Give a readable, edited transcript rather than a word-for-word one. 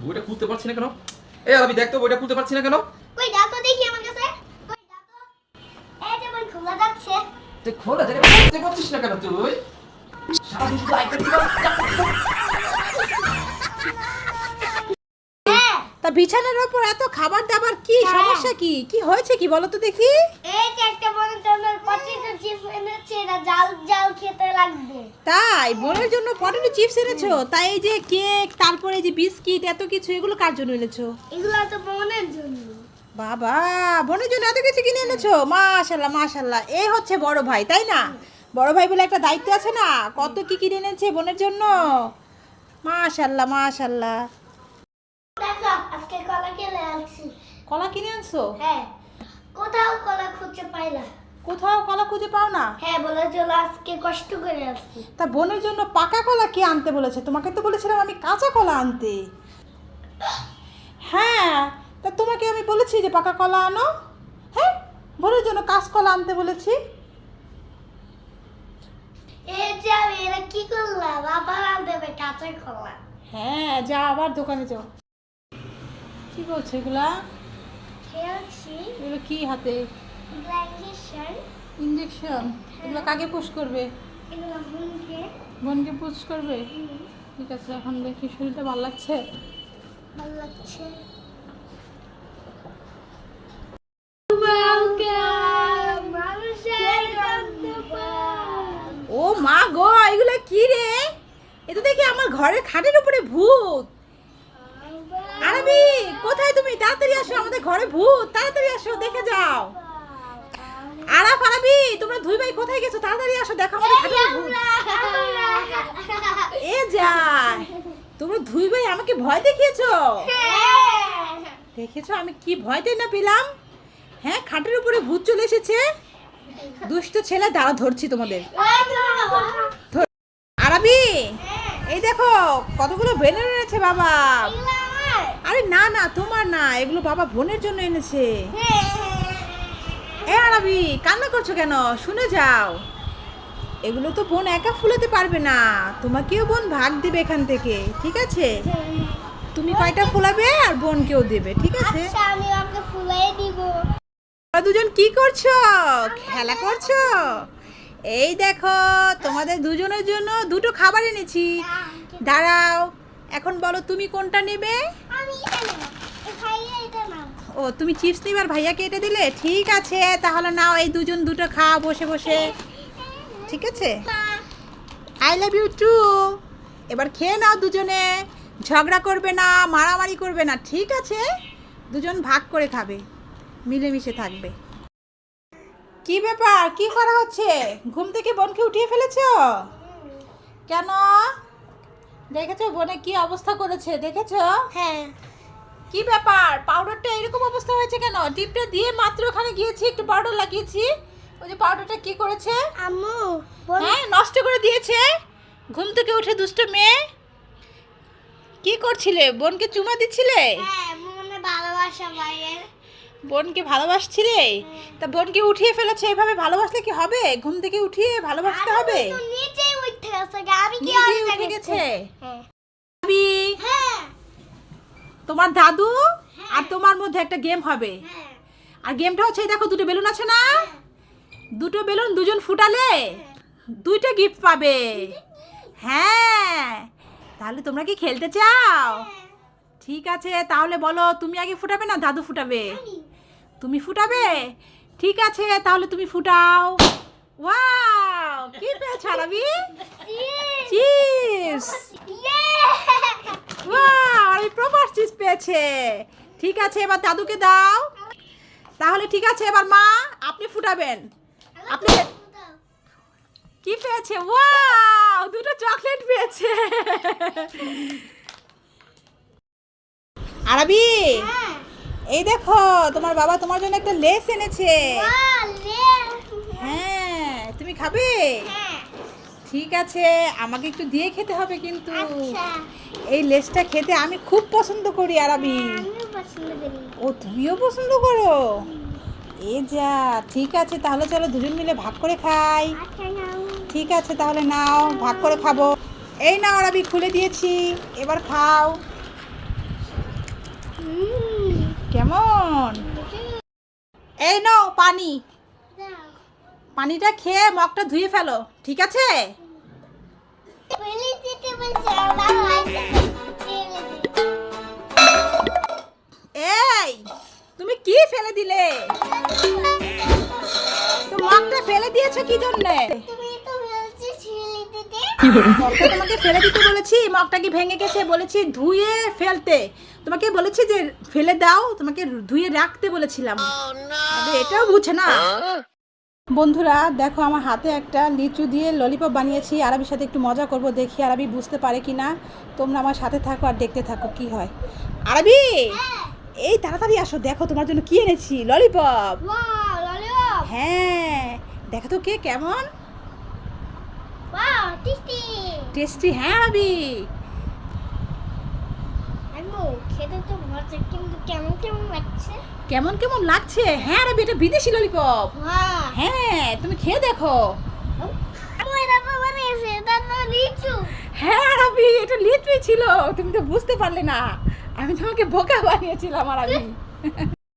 বইটা খুলতে পারছি না কেন? এই আরবি দেখ তো, বইটা খুলতে পারছি না কেন? কই দাও তো দেখি আমার কাছে। কই দাও তো। এই যে বই খোলা যাচ্ছে। তুই খোলা জায়গা খুলতে পারছিস না কেন তুই? সারাদিন শুধু আইপ্যাড টিপা। হ্যাঁ, তা বিছানার উপর এত খাবার দাবার কি সমস্যা কি? কি হয়েছে কি বলো তো দেখি? এই যে একটা বড় ধরনের পটেটো চিপস এনেছে, এটা জাল জাল খেতে লাগবে। তাই বোনের জন্য পটেটো চিপস এনেছো? তাই এই যে কেক, তারপরে এই যে বিস্কিট, এত কিছু এগুলো কার জন্য এনেছো? এগুলো তো বোনের জন্য। বাবা, বোনের জন্য এত কিছু কিনে এনেছো? মাশাআল্লাহ মাশাআল্লাহ, এই হচ্ছে বড় ভাই, তাই না? বড় ভাই বলে একটা দায়িত্ব আছে না? কত কি কিনে এনেছে বোনের জন্য। মাশাআল্লাহ মাশাআল্লাহ। দেখো আজকে কলা খেলে আসছি। কলা কিনে আনছো? হ্যাঁ, কোথাও কলা খুঁজে পাই না। কোথাও কলা খুঁজে পাও না? হ্যাঁ, বলে চলো আজকে কষ্ট করে আসছি। তা বোনের জন্য পাকা কলা কে আনতে বলেছে? তোমাকে তো বলেছিলাম আমি কাঁচা কলা আনতে। হ্যাঁ, তা তোমাকে আমি বলেছি যে পাকা কলা আনো। হ্যাঁ, বোনের জন্য কাঁচ কলা আনতে বলেছি। এই যে আমি এরা কি করলাম, আবার আনতে কাঁচা কলা। হ্যাঁ, যা আবার দোকানে যাও। কি বলছো এগুলা? খেয়েছি এগুলো কি হাতে? গ্রাইন্ডেশন। ইঞ্জেকশন? এগুলো কাকে পুশ করবে? এগুলো বোনকে বোনকে পুশ করবে? ঠিক আছে, এখন দেখি শরীরটা ভালো লাগছে? ভালো লাগছে। ও মা গো, এগুলো কি রে? এ তো দেখি আমার ঘরের খাটের উপরে ভূত। আরবি, কোথায় তুমি? তাড়াতাড়ি আসো, আমাদের ঘরে ভূত, তাড়াতাড়ি আসো, দেখে যাও। আরাফ, আরবি, তোমরা দুই ভাই কোথায় গেছো? তাড়াতাড়ি আসো, দেখো আমাদের খাটের ভূত। এ যায়, তোমরা দুই ভাই আমাকে ভয় দেখিয়েছো। দেখেছো আমি কি ভয়টাই না পেলাম? হ্যাঁ, খাটের উপরে ভূত চলে এসেছে। দুষ্ট ছেলে, দাঁড়া ধরছি তোমাদের। আরবি, এই দেখো কতগুলো বেলুন এনেছে বাবা। আরে না না, তোমার না, এগুলো বাবা বোনের জন্য এনেছে। এ আরবি, কান্না করছো কেন? শুনে যাও, এগুলো তো বোন একা ফুলাতে পারবে না, তোমাকেও বোন ভাগ দেবে এখান থেকে, ঠিক আছে? তুমি কয়টা ফুলাবে আর বোনকেও দেবে, ঠিক আছে? আচ্ছা, আমি আপনাকে ফুলাই দিব। তোমরা দুজন কি করছো? খেলা করছো? এই দেখো তোমাদের দুজনের জন্য দুটো খাবার এনেছি। দাঁড়াও, এখন বলো তুমি কোনটা নেবে? আমি এটা নেব। এই ভাইয়া এটা নাও। ও, তুমি চিপস নিবে আর ভাইয়াকে এটা দিলে? ঠিক আছে, তাহলে নাও, এই দুজন দুটো খাও বসে বসে, ঠিক আছে? I love you too. এবার খেয়ে নাও দুজনে, ঝগড়া করবে না, মারামারি করবে না, ঠিক আছে? দুজন ভাগ করে খাবে, মিলেমিশে থাকবে। কি ব্যাপার, কি করা হচ্ছে? ঘুম থেকে বোনকে উঠিয়ে ফেলেছো কেন? দেখেছো বোনে কি অবস্থা করেছে? দেখেছো? হ্যাঁ, কি ব্যাপার, পাউডারটা এরকম অবস্থা হয়েছে কেন? টিপটা দিয়ে মাত্র ওখানে গিয়েছি, একটু পাউডার লাগিয়েছি, ওই যে পাউডারটা কি করেছে? আম্মু হ্যাঁ, নষ্ট করে দিয়েছে। ঘুম থেকে উঠে দুষ্ট মেয়ে, কি করছিলে? বোনকে চুমা দিচ্ছিলে? হ্যাঁ, মনে ভালোবাসা ভাইয়ের। বোনকে ভালোবাসছিলে? তা বোনকে উঠিয়ে ফেলেছে, এভাবে ভালোবাসলে কি হবে? ঘুম থেকে উঠিয়ে ভালোবাসতে হবে। আমি তো নিচেই উঠে গেছে, আমি কি নিজেই অবস্থা উঠে গেছে। হ্যাঁ। ভাবি, হ্যাঁ, তোমার দাদু আর তোমার মধ্যে একটা গেম হবে। হ্যাঁ, আর গেমটা হচ্ছে, এই দেখো দুটো বেলুন আছে না, দুটো বেলুন দুজন ফুটালে দুইটা গিফট পাবে। হ্যাঁ, তাহলে তোমরা কি খেলতে চাও? ঠিক আছে, তাহলে বলো তুমি আগে ফুটাবে না দাদু ফুটাবে? তুমি ফুটাবে? ঠিক আছে, তাহলে তুমি ফুটাও। ওয়াও, কি পেয়েছ আরবি? চিপস। ওয়াও, আমি প্রপার চিপস পেয়েছে। ঠিক আছে, এবার দাদুকে দাও। তাহলে ঠিক আছে, এবার মা আপনি ফুটাবেন। আপনি কি পেয়েছে? ওয়াও, দুটো চকলেট পেয়েছে। আরবি, হ্যাঁ। এই দেখো তোমার বাবা তোমার জন্য একটা লেস এনেছে। বলে। হ্যাঁ, তুমি খাবে? হ্যাঁ, ঠিক আছে, আমাকে একটু দিয়ে খেতে হবে কিন্তু। আচ্ছা, এই লেসটা খেতে আমি খুব পছন্দ করি আরবি। আমিও পছন্দ করি। ও, তুমিও পছন্দ করো? এ যা, ঠিক আছে, তাহলে চলো দুজন মিলে ভাগ করে খাই। আচ্ছা, নাও। ঠিক আছে, তাহলে নাও, ভাগ করে খাবো। এই নাও আরবি, খুলে দিয়েছি, এবার খাও। কেমন? এই নাও পানি, পানিটা খেয়ে মুখটা ধুয়ে ফেলো, ঠিক আছে? এই তুমি কি ফেলে দিলে? তো মুখটা ফেলে দিয়েছো কি জন্য? মগটা তোমাকে ফেলে দিতে বলেছি? মগটা কি ভেঙে গেছে? বলেছি ধুয়ে ফেলতে। তোমাকে বলেছি যে ফেলে দাও, তোমাকে ধুয়ে রাখতে বলেছিলাম। আরে এটাও বুঝে না। বন্ধুরা দেখো, আমার হাতে একটা লিচু দিয়ে ললিপপ বানিয়েছি। আরবির সাথে একটু মজা করব, দেখি আরবি বুঝতে পারে কি না। তোমরা আমার সাথে থাকো আর দেখতে থাকো কি হয়। আরবি এই তাড়াতাড়ি আসো, দেখো তোমার জন্য কি এনেছি, ললিপপ। হ্যাঁ দেখো তো কে কেমন টেস্টি। হ্যাঁ আরবি খেতে তো মজা, কিন্তু কেমন কেমন লাগছে। কেমন কেমন লাগছে? হ্যাঁ আরবি এটা বিদেশি ললিপপ। হ্যাঁ তুমি খেয়ে দেখো। হ্যাঁ আরবি এটা লিচুই ছিল, তুমি তো বুঝতে পারলে না। আমি তোমাকে বোকা বানিয়েছিলাম আরবি।